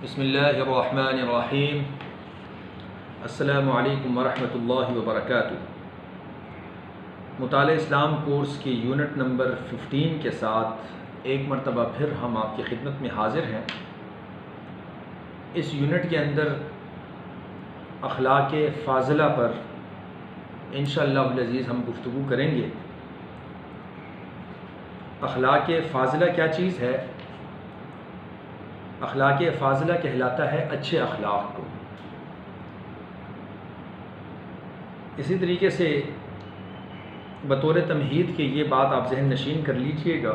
بسم اللہ الرحمن الرحیم۔ السلام علیکم ورحمۃ اللہ وبرکاتہ۔ مطالعہ اسلام کورس کی یونٹ نمبر 15 کے ساتھ ایک مرتبہ پھر ہم آپ کی خدمت میں حاضر ہیں۔ اس یونٹ کے اندر اخلاق فاضلہ پر انشاءاللہ العزیز ہم گفتگو کریں گے۔ اخلاق فاضلہ کیا چیز ہے؟ اخلاق فاضلہ کہلاتا ہے اچھے اخلاق کو۔ اسی طریقے سے بطور تمہید کے یہ بات آپ ذہن نشین کر لیجئے گا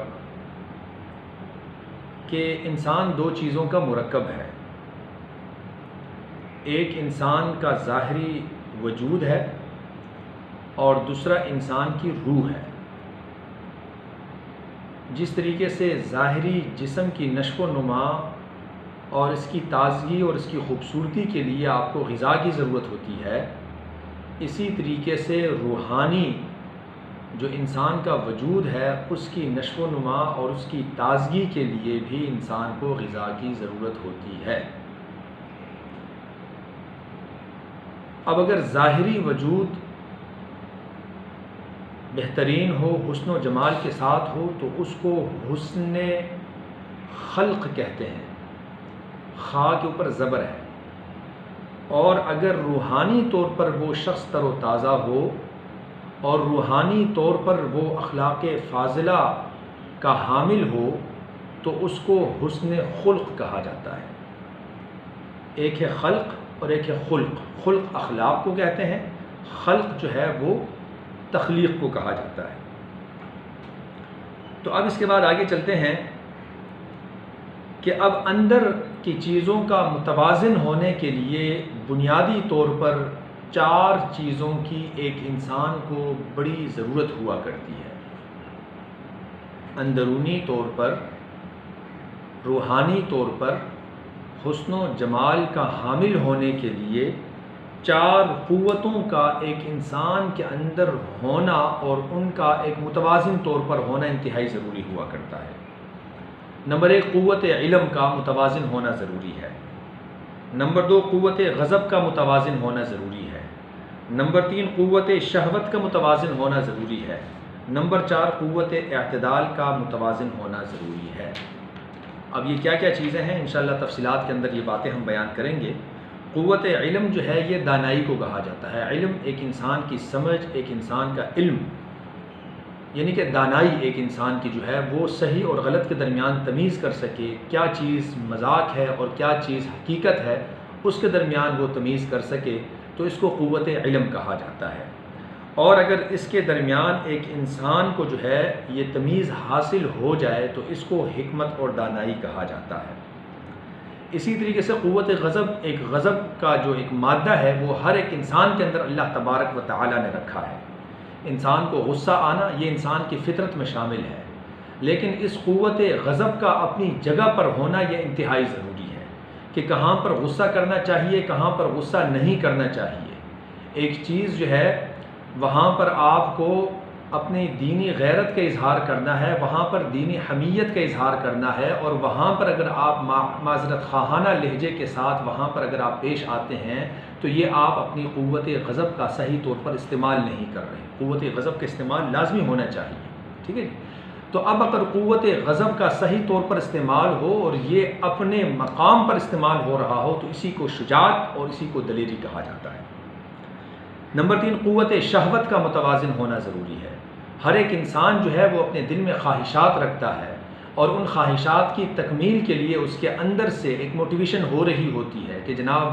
کہ انسان دو چیزوں کا مرکب ہے۔ ایک انسان کا ظاہری وجود ہے اور دوسرا انسان کی روح ہے۔ جس طریقے سے ظاہری جسم کی نشو و نما اور اس کی تازگی اور اس کی خوبصورتی کے لیے آپ کو غذا کی ضرورت ہوتی ہے، اسی طریقے سے روحانی جو انسان کا وجود ہے اس کی نشو و نما اور اس کی تازگی کے لیے بھی انسان کو غذا کی ضرورت ہوتی ہے۔ اب اگر ظاہری وجود بہترین ہو، حسن و جمال کے ساتھ ہو، تو اس کو حسن خلق کہتے ہیں، خا کے اوپر زبر ہے۔ اور اگر روحانی طور پر وہ شخص تر و تازہ ہو اور روحانی طور پر وہ اخلاق فاضلہ کا حامل ہو تو اس کو حسن خلق کہا جاتا ہے۔ ایک ہے خلق اور ایک ہے خلق۔ خلق اخلاق کو کہتے ہیں، خلق جو ہے وہ تخلیق کو کہا جاتا ہے۔ تو اب اس کے بعد آگے چلتے ہیں کہ اب اندر کی چیزوں کا متوازن ہونے کے لیے بنیادی طور پر چار چیزوں کی ایک انسان کو بڑی ضرورت ہوا کرتی ہے۔ اندرونی طور پر، روحانی طور پر حسن و جمال کا حامل ہونے کے لیے چار قوتوں کا ایک انسان کے اندر ہونا اور ان کا ایک متوازن طور پر ہونا انتہائی ضروری ہوا کرتا ہے۔ نمبر ایک، قوت علم کا متوازن ہونا ضروری ہے۔ نمبر دو، قوت غضب کا متوازن ہونا ضروری ہے۔ نمبر تین، قوت شہوت کا متوازن ہونا ضروری ہے۔ نمبر چار، قوت اعتدال کا متوازن ہونا ضروری ہے۔ اب یہ کیا کیا چیزیں ہیں، انشاءاللہ تفصیلات کے اندر یہ باتیں ہم بیان کریں گے۔ قوت علم جو ہے یہ دانائی کو کہا جاتا ہے۔ علم ایک انسان کی سمجھ، ایک انسان کا علم، یعنی کہ دانائی ایک انسان کی جو ہے وہ صحیح اور غلط کے درمیان تمیز کر سکے، کیا چیز مذاق ہے اور کیا چیز حقیقت ہے، اس کے درمیان وہ تمیز کر سکے، تو اس کو قوت علم کہا جاتا ہے۔ اور اگر اس کے درمیان ایک انسان کو جو ہے یہ تمیز حاصل ہو جائے تو اس کو حکمت اور دانائی کہا جاتا ہے۔ اسی طریقے سے قوت غضب، ایک غضب کا جو ایک مادہ ہے وہ ہر ایک انسان کے اندر اللہ تبارک و تعالی نے رکھا ہے۔ انسان کو غصہ آنا یہ انسان کی فطرت میں شامل ہے، لیکن اس قوت غضب کا اپنی جگہ پر ہونا یہ انتہائی ضروری ہے کہ کہاں پر غصہ کرنا چاہیے، کہاں پر غصہ نہیں کرنا چاہیے۔ ایک چیز جو ہے وہاں پر آپ کو اپنی دینی غیرت کا اظہار کرنا ہے، وہاں پر دینی حمیت کا اظہار کرنا ہے، اور وہاں پر اگر آپ معذرت خواہانہ لہجے کے ساتھ وہاں پر اگر آپ پیش آتے ہیں تو یہ آپ اپنی قوت غضب کا صحیح طور پر استعمال نہیں کر رہے۔ قوت غضب کا استعمال لازمی ہونا چاہیے، ٹھیک ہے جی؟ تو اب اگر قوت غضب کا صحیح طور پر استعمال ہو اور یہ اپنے مقام پر استعمال ہو رہا ہو تو اسی کو شجاعت اور اسی کو دلیری کہا جاتا ہے۔ نمبر تین، قوت شہوت کا متوازن ہونا ضروری ہے۔ ہر ایک انسان جو ہے وہ اپنے دل میں خواہشات رکھتا ہے اور ان خواہشات کی تکمیل کے لیے اس کے اندر سے ایک موٹیویشن ہو رہی ہوتی ہے کہ جناب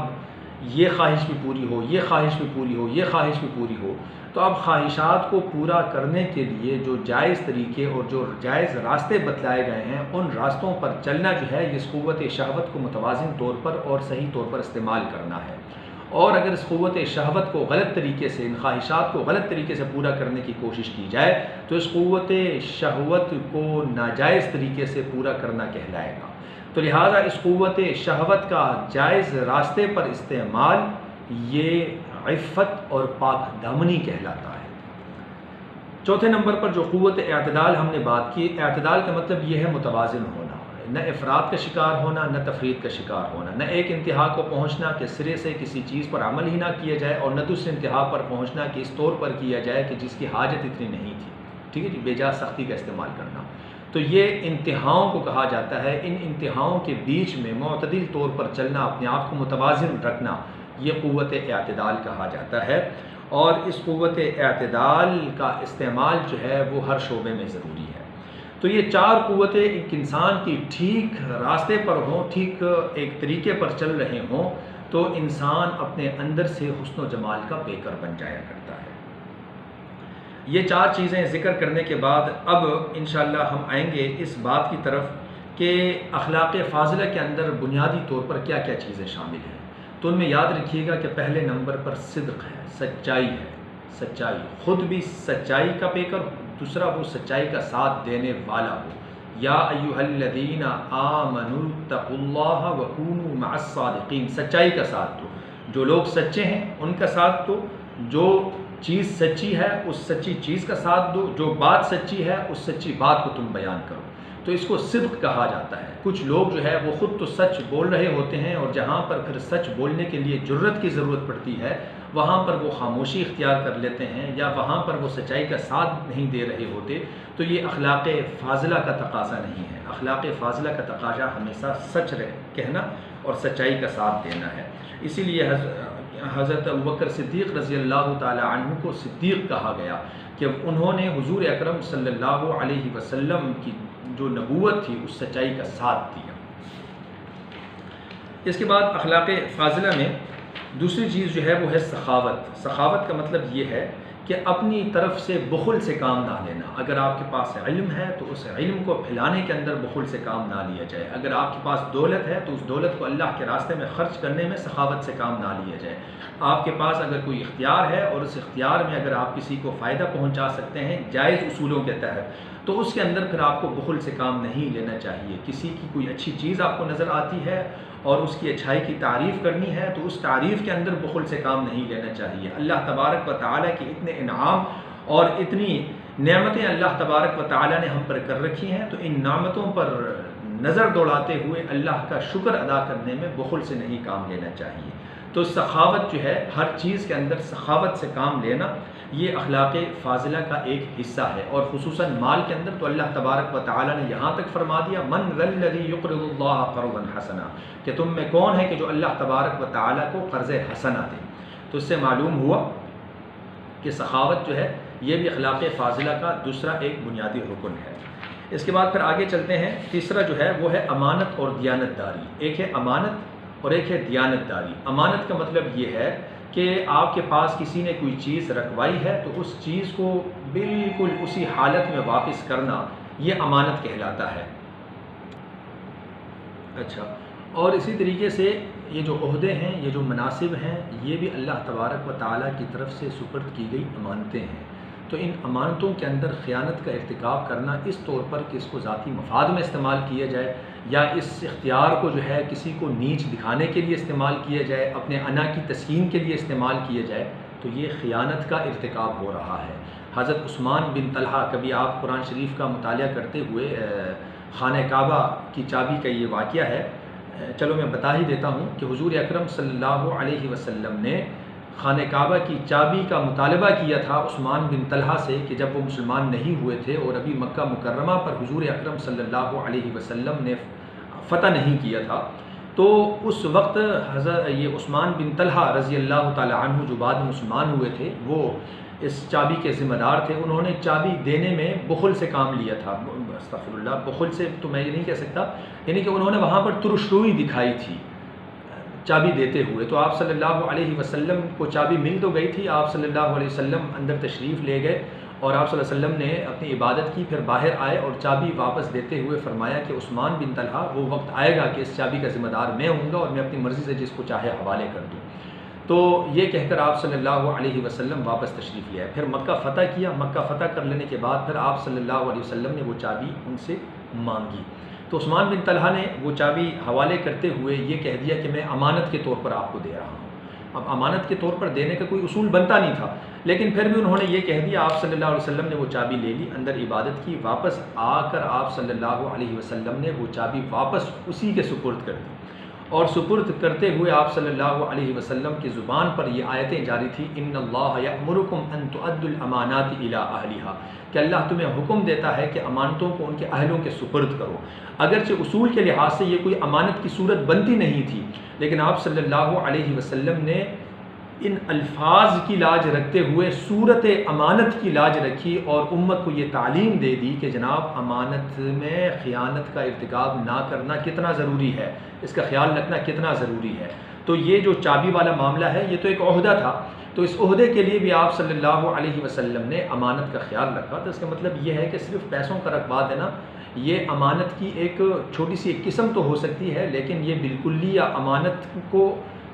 یہ خواہش بھی پوری ہو، یہ خواہش بھی پوری ہو، یہ خواہش بھی پوری ہو۔ تو اب خواہشات کو پورا کرنے کے لیے جو جائز طریقے اور جو جائز راستے بتلائے گئے ہیں ان راستوں پر چلنا جو ہے اس قوت شہوت کو متوازن طور پر اور صحیح طور پر استعمال کرنا ہے۔ اور اگر اس قوت شہوت کو غلط طریقے سے، ان خواہشات کو غلط طریقے سے پورا کرنے کی کوشش کی جائے تو اس قوت شہوت کو ناجائز طریقے سے پورا کرنا کہلائے گا۔ تو لہٰذا اس قوت شہوت کا جائز راستے پر استعمال یہ عفت اور پاک دامنی کہلاتا ہے۔ چوتھے نمبر پر جو قوت اعتدال ہم نے بات کی، اعتدال کا مطلب یہ ہے متوازن ہونا۔ نہ افراد کا شکار ہونا، نہ تفرید کا شکار ہونا، نہ ایک انتہا کو پہنچنا کہ سرے سے کسی چیز پر عمل ہی نہ کیا جائے، اور نہ دوسرے انتہا پر پہنچنا کہ اس طور پر کیا جائے کہ جس کی حاجت اتنی نہیں تھی، ٹھیک ہے جی، بے جا سختی کا استعمال کرنا۔ تو یہ انتہاؤں کو کہا جاتا ہے۔ ان انتہاؤں کے بیچ میں معتدل طور پر چلنا، اپنے آپ کو متوازن رکھنا، یہ قوت اعتدال کہا جاتا ہے۔ اور اس قوت اعتدال کا استعمال جو ہے وہ ہر شعبے میں ضروری ہے۔ تو یہ چار قوتیں ایک انسان کی ٹھیک راستے پر ہوں، ٹھیک ایک طریقے پر چل رہے ہوں، تو انسان اپنے اندر سے حسن و جمال کا پیکر بن جایا کرتا ہے۔ یہ چار چیزیں ذکر کرنے کے بعد اب انشاءاللہ ہم آئیں گے اس بات کی طرف کہ اخلاق فاضلہ کے اندر بنیادی طور پر کیا کیا چیزیں شامل ہیں۔ تو ان میں یاد رکھیے گا کہ پہلے نمبر پر صدق ہے، سچائی ہے، سچائی، خود بھی سچائی کا پیکر ہو، دوسرا وہ سچائی کا ساتھ دینے والا ہو۔ یا ایھا الذین آمنوا اتقوا اللہ وکونوا مع الصادقین، سچائی کا ساتھ دو، جو لوگ سچے ہیں ان کا ساتھ دو، جو چیز سچی ہے اس سچی چیز کا ساتھ دو، جو بات سچی ہے اس سچی بات کو تم بیان کرو۔ تو اس کو صدق کہا جاتا ہے۔ کچھ لوگ جو ہے وہ خود تو سچ بول رہے ہوتے ہیں، اور جہاں پر پھر سچ بولنے کے لیے جرت کی ضرورت پڑتی ہے وہاں پر وہ خاموشی اختیار کر لیتے ہیں، یا وہاں پر وہ سچائی کا ساتھ نہیں دے رہے ہوتے۔ تو یہ اخلاق فاضلہ کا تقاضا نہیں ہے۔ اخلاق فاضلہ کا تقاضا ہمیشہ سچ کہنا اور سچائی کا ساتھ دینا ہے۔ اسی لیے حضرت ابوبکر صدیق رضی اللہ تعالی عنہ کو صدیق کہا گیا کہ انہوں نے حضور اکرم صلی اللہ علیہ وسلم کی جو نبوت تھی اس سچائی کا ساتھ دیا۔ اس کے بعد اخلاق فاضلہ میں دوسری چیز جو ہے وہ ہے سخاوت۔ سخاوت کا مطلب یہ ہے کہ اپنی طرف سے بخل سے کام نہ لینا۔ اگر آپ کے پاس علم ہے تو اس علم کو پھیلانے کے اندر بخل سے کام نہ لیا جائے۔ اگر آپ کے پاس دولت ہے تو اس دولت کو اللہ کے راستے میں خرچ کرنے میں سخاوت سے کام نہ لیا جائے۔ آپ کے پاس اگر کوئی اختیار ہے اور اس اختیار میں اگر آپ کسی کو فائدہ پہنچا سکتے ہیں جائز اصولوں کے تحت، تو اس کے اندر پھر آپ کو بخل سے کام نہیں لینا چاہیے۔ کسی کی کوئی اچھی چیز آپ کو نظر آتی ہے اور اس کی اچھائی کی تعریف کرنی ہے تو اس تعریف کے اندر بخل سے کام نہیں لینا چاہیے۔ اللہ تبارک و تعالیٰ کی اتنے انعام اور اتنی نعمتیں اللہ تبارک و تعالیٰ نے ہم پر کر رکھی ہیں، تو ان نعمتوں پر نظر دوڑاتے ہوئے اللہ کا شکر ادا کرنے میں بخل سے نہیں کام لینا چاہیے۔ تو سخاوت جو ہے، ہر چیز کے اندر سخاوت سے کام لینا، یہ اخلاق فاضلہ کا ایک حصہ ہے۔ اور خصوصاً مال کے اندر تو اللہ تبارک و تعالیٰ نے یہاں تک فرما دیا من ذا الذی یقرض اللہ قرضا حسنا، کہ تم میں کون ہے کہ جو اللہ تبارک و تعالیٰ کو قرض حسنا دے۔ تو اس سے معلوم ہوا کہ سخاوت جو ہے یہ بھی اخلاق فاضلہ کا دوسرا ایک بنیادی رکن ہے۔ اس کے بعد پھر آگے چلتے ہیں، تیسرا جو ہے وہ ہے امانت اور دیانت داری۔ ایک ہے امانت اور ایک ہے دیانت داری۔ امانت کا مطلب یہ ہے کہ آپ کے پاس کسی نے کوئی چیز رکھوائی ہے تو اس چیز کو بالکل اسی حالت میں واپس کرنا، یہ امانت کہلاتا ہے۔ اچھا، اور اسی طریقے سے یہ جو عہدے ہیں، یہ جو مناصب ہیں، یہ بھی اللہ تبارک و تعالیٰ کی طرف سے سپرد کی گئی امانتیں ہیں۔ تو ان امانتوں کے اندر خیانت کا ارتکاب کرنا اس طور پر کہ اس کو ذاتی مفاد میں استعمال کیا جائے، یا اس اختیار کو جو ہے کسی کو نیچ دکھانے کے لیے استعمال کیا جائے، اپنے انا کی تسکین کے لیے استعمال کیا جائے، تو یہ خیانت کا ارتکاب ہو رہا ہے۔ حضرت عثمان بن طلحہ، کبھی آپ قرآن شریف کا مطالعہ کرتے ہوئے خانہ کعبہ کی چابی کا یہ واقعہ ہے، چلو میں بتا ہی دیتا ہوں کہ حضور اکرم صلی اللہ علیہ وسلم نے خانہ کعبہ کی چابی کا مطالبہ کیا تھا عثمان بن طلحہ سے، کہ جب وہ مسلمان نہیں ہوئے تھے اور ابھی مکہ مکرمہ پر حضور اکرم صلی اللہ علیہ وسلم نے فتح نہیں کیا تھا، تو اس وقت حضرت یہ عثمان بن طلحہ رضی اللہ تعالی عنہ جو بعد میں مسلمان ہوئے تھے، وہ اس چابی کے ذمہ دار تھے۔ انہوں نے چابی دینے میں بخل سے کام لیا تھا، استغفر اللہ، بخل سے تو میں یہ نہیں کہہ سکتا، یعنی کہ انہوں نے وہاں پر ترش روئی دکھائی تھی چابی دیتے ہوئے۔ تو آپ صلی اللہ علیہ وسلم کو چابی مل تو گئی تھی، آپ صلی اللہ علیہ وسلم اندر تشریف لے گئے اور آپ صلی اللہ علیہ وسلم نے اپنی عبادت کی، پھر باہر آئے اور چابی واپس دیتے ہوئے فرمایا کہ عثمان بن طلحہ، وہ وقت آئے گا کہ اس چابی کا ذمہ دار میں ہوں گا اور میں اپنی مرضی سے جس کو چاہے حوالے کر دوں۔ تو یہ کہہ کر آپ صلی اللہ علیہ وسلم واپس تشریف لے آئے، پھر مکہ فتح کیا۔ مکہ فتح کر لینے کے بعد پھر آپ صلی اللہ علیہ وسلم نے وہ چابی ان سے مانگی، تو عثمان بن طلحہ نے وہ چابی حوالے کرتے ہوئے یہ کہہ دیا کہ میں امانت کے طور پر آپ کو دے رہا ہوں۔ اب امانت کے طور پر دینے کا کوئی اصول بنتا نہیں تھا، لیکن پھر بھی انہوں نے یہ کہہ دیا، آپ صلی اللہ علیہ وسلم نے وہ چابی لے لی، اندر عبادت کی، واپس آ کر آپ صلی اللہ علیہ وسلم نے وہ چابی واپس اسی کے سپرد کر دی، اور سپرد کرتے ہوئے آپ صلی اللہ علیہ وسلم کی زبان پر یہ آیتیں جاری تھی، ان اللہ یأمرکم ان تؤدوا الامانات الی اہلھا، کہ اللہ تمہیں حکم دیتا ہے کہ امانتوں کو ان کے اہلوں کے سپرد کرو۔ اگرچہ اصول کے لحاظ سے یہ کوئی امانت کی صورت بنتی نہیں تھی، لیکن آپ صلی اللہ علیہ وسلم نے ان الفاظ کی لاج رکھتے ہوئے صورت امانت کی لاج رکھی اور امت کو یہ تعلیم دے دی کہ جناب امانت میں خیانت کا ارتکاب نہ کرنا کتنا ضروری ہے، اس کا خیال رکھنا کتنا ضروری ہے۔ تو یہ جو چابی والا معاملہ ہے یہ تو ایک عہدہ تھا، تو اس عہدے کے لیے بھی آپ صلی اللہ علیہ وسلم نے امانت کا خیال رکھا۔ تو اس کا مطلب یہ ہے کہ صرف پیسوں کا رقبہ دینا یہ امانت کی ایک چھوٹی سی ایک قسم تو ہو سکتی ہے، لیکن یہ بالکلی یا امانت کو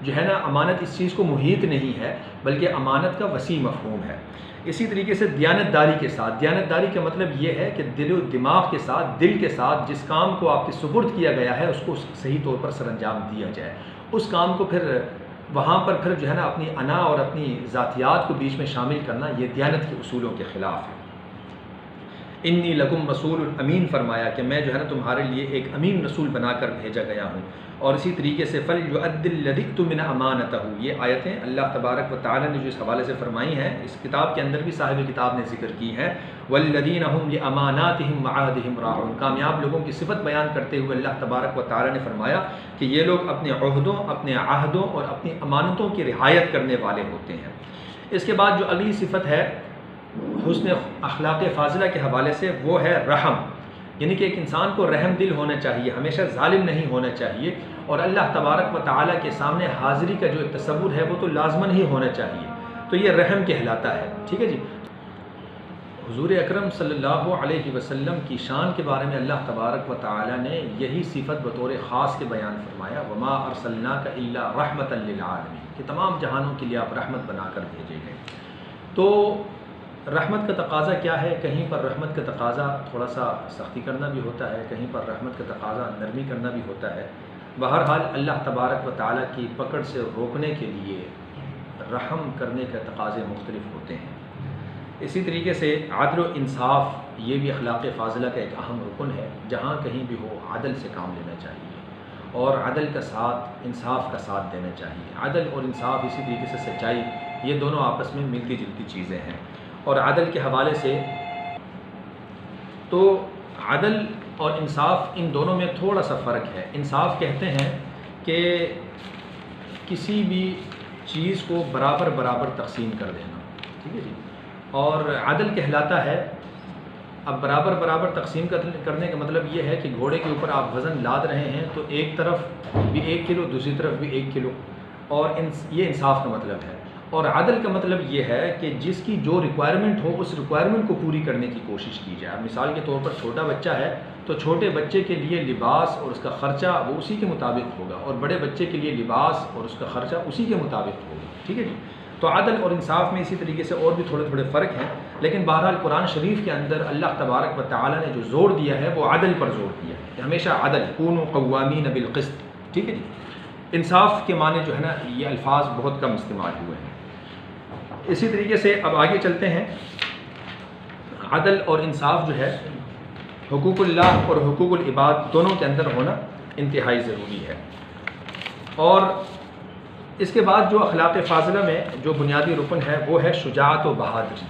جو ہے نا، امانت اس چیز کو محیط نہیں ہے، بلکہ امانت کا وسیع مفہوم ہے۔ اسی طریقے سے دیانت داری کے ساتھ، دیانت داری کا مطلب یہ ہے کہ دل و دماغ کے ساتھ، دل کے ساتھ جس کام کو آپ کے سپرد کیا گیا ہے اس کو صحیح طور پر سر انجام دیا جائے، اس کام کو پھر وہاں پر پھر جو ہے نا اپنی انا اور اپنی ذاتیات کو بیچ میں شامل کرنا یہ دیانت کے اصولوں کے خلاف ہے۔ انی لکم رسول امین فرمایا کہ میں جو ہے نا تمہارے لیے ایک امین رسول بنا کر بھیجا گیا ہوں۔ اور اسی طریقے سے فَلْيُؤَدِّ الَّذِي اؤْتُمِنَ أَمَانَتَهُ، یہ آیتیں اللہ تبارک و تعالی نے جو اس حوالے سے فرمائی ہیں، اس کتاب کے اندر بھی صاحب کتاب نے ذکر کی ہے، وَالَّذِينَ هُمْ لِأَمَانَاتِهِمْ وَعَهْدِهِمْ رَاعُونَ، کامیاب لوگوں کی صفت بیان کرتے ہوئے اللہ تبارک و تعالی نے فرمایا کہ یہ لوگ اپنے عہدوں، اپنے عہدوں اور اپنی امانتوں کی رعایت کرنے والے ہوتے ہیں۔ اس کے بعد جو اگلی صفت ہے حسن اخلاق فاضلہ کے حوالے سے وہ ہے رحم، یعنی کہ ایک انسان کو رحم دل ہونا چاہیے، ہمیشہ ظالم نہیں ہونا چاہیے، اور اللہ تبارک و تعالیٰ کے سامنے حاضری کا جو ایک تصور ہے وہ تو لازماً ہی ہونا چاہیے، تو یہ رحم کہلاتا ہے۔ ٹھیک ہے جی۔ حضور اکرم صلی اللہ علیہ وسلم کی شان کے بارے میں اللہ تبارک و تعالیٰ نے یہی صفت بطور خاص کے بیان فرمایا، وما ارسلناک الا رحمۃ للعالمین، کہ تمام جہانوں کے لیے آپ رحمت بنا کر بھیجے گئے۔ تو رحمت کا تقاضا کیا ہے؟ کہیں پر رحمت کا تقاضا تھوڑا سا سختی کرنا بھی ہوتا ہے، کہیں پر رحمت کا تقاضا نرمی کرنا بھی ہوتا ہے۔ بہرحال اللہ تبارک و تعالیٰ کی پکڑ سے روکنے کے لیے رحم کرنے کے تقاضے مختلف ہوتے ہیں۔ اسی طریقے سے عدل و انصاف یہ بھی اخلاق فاضلہ کا ایک اہم رکن ہے، جہاں کہیں بھی ہو عدل سے کام لینا چاہیے، اور عدل کا ساتھ انصاف کا ساتھ دینا چاہیے۔ عدل اور انصاف، اسی طریقے سے سچائی، یہ دونوں آپس میں ملتی جلتی چیزیں ہیں۔ اور عدل کے حوالے سے تو عدل اور انصاف ان دونوں میں تھوڑا سا فرق ہے۔ انصاف کہتے ہیں کہ کسی بھی چیز کو برابر برابر تقسیم کر دینا، ٹھیک ہے جی، اور عدل کہلاتا ہے، اب برابر برابر تقسیم کرنے کا مطلب یہ ہے کہ گھوڑے کے اوپر آپ وزن لاد رہے ہیں تو ایک طرف بھی 1 کلو، دوسری طرف بھی 1 کلو، اور یہ انصاف کا مطلب ہے۔ اور عدل کا مطلب یہ ہے کہ جس کی جو ریکوائرمنٹ ہو اس ریکوائرمنٹ کو پوری کرنے کی کوشش کی جائے۔ مثال کے طور پر چھوٹا بچہ ہے تو چھوٹے بچے کے لیے لباس اور اس کا خرچہ وہ اسی کے مطابق ہوگا، اور بڑے بچے کے لیے لباس اور اس کا خرچہ اسی کے مطابق ہوگا، ٹھیک ہے جی۔ تو عدل اور انصاف میں اسی طریقے سے اور بھی تھوڑے تھوڑے فرق ہیں، لیکن بہرحال قرآن شریف کے اندر اللہ تبارک و تعالیٰ نے جو زور دیا ہے وہ عدل پر زور دیا ہے کہ ہمیشہ عدل، کونوا قوامین بالقسط، ٹھیک ہے جی۔ انصاف کے معنی جو ہے نا یہ الفاظ بہت کم استعمال ہوئے ہیں۔ اسی طریقے سے اب آگے چلتے ہیں۔ عدل اور انصاف جو ہے حقوق اللہ اور حقوق العباد دونوں کے اندر ہونا انتہائی ضروری ہے۔ اور اس کے بعد جو اخلاق فاضلہ میں جو بنیادی رکن ہے وہ ہے شجاعت و بہادری۔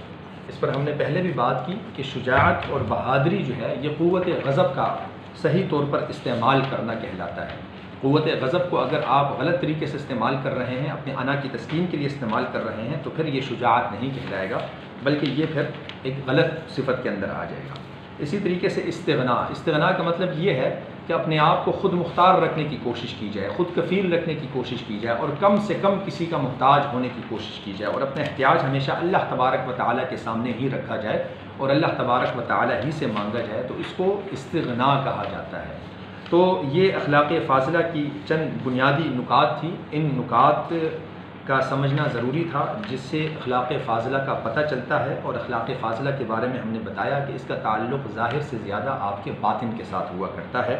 اس پر ہم نے پہلے بھی بات کی کہ شجاعت اور بہادری جو ہے یہ قوت غضب کا صحیح طور پر استعمال کرنا کہلاتا ہے۔ قوت غضب کو اگر آپ غلط طریقے سے استعمال کر رہے ہیں، اپنے انا کی تسکین کے لیے استعمال کر رہے ہیں، تو پھر یہ شجاعت نہیں کہلائے گا، بلکہ یہ پھر ایک غلط صفت کے اندر آ جائے گا۔ اسی طریقے سے استغنا کا مطلب یہ ہے کہ اپنے آپ کو خود مختار رکھنے کی کوشش کی جائے، خود کفیل رکھنے کی کوشش کی جائے، اور کم سے کم کسی کا محتاج ہونے کی کوشش کی جائے، اور اپنا احتیاج ہمیشہ اللہ تبارک و تعالیٰ کے سامنے ہی رکھا جائے اور اللہ تبارک و تعالیٰ ہی سے مانگا جائے، تو اس کو استغنا کہا جاتا ہے۔ تو یہ اخلاق فاضلہ کی چند بنیادی نکات تھی، ان نکات کا سمجھنا ضروری تھا جس سے اخلاق فاضلہ کا پتہ چلتا ہے، اور اخلاق فاضلہ کے بارے میں ہم نے بتایا کہ اس کا تعلق ظاہر سے زیادہ آپ کے باطن کے ساتھ ہوا کرتا ہے۔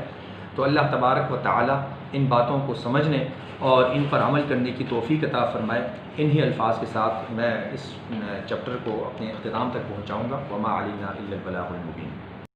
تو اللہ تبارک و تعالی ان باتوں کو سمجھنے اور ان پر عمل کرنے کی توفیق عطا فرمائے۔ انہی الفاظ کے ساتھ میں اس چیپٹر کو اپنے اختتام تک پہنچاؤں گا۔ وما علینا الا البلاغ المبین۔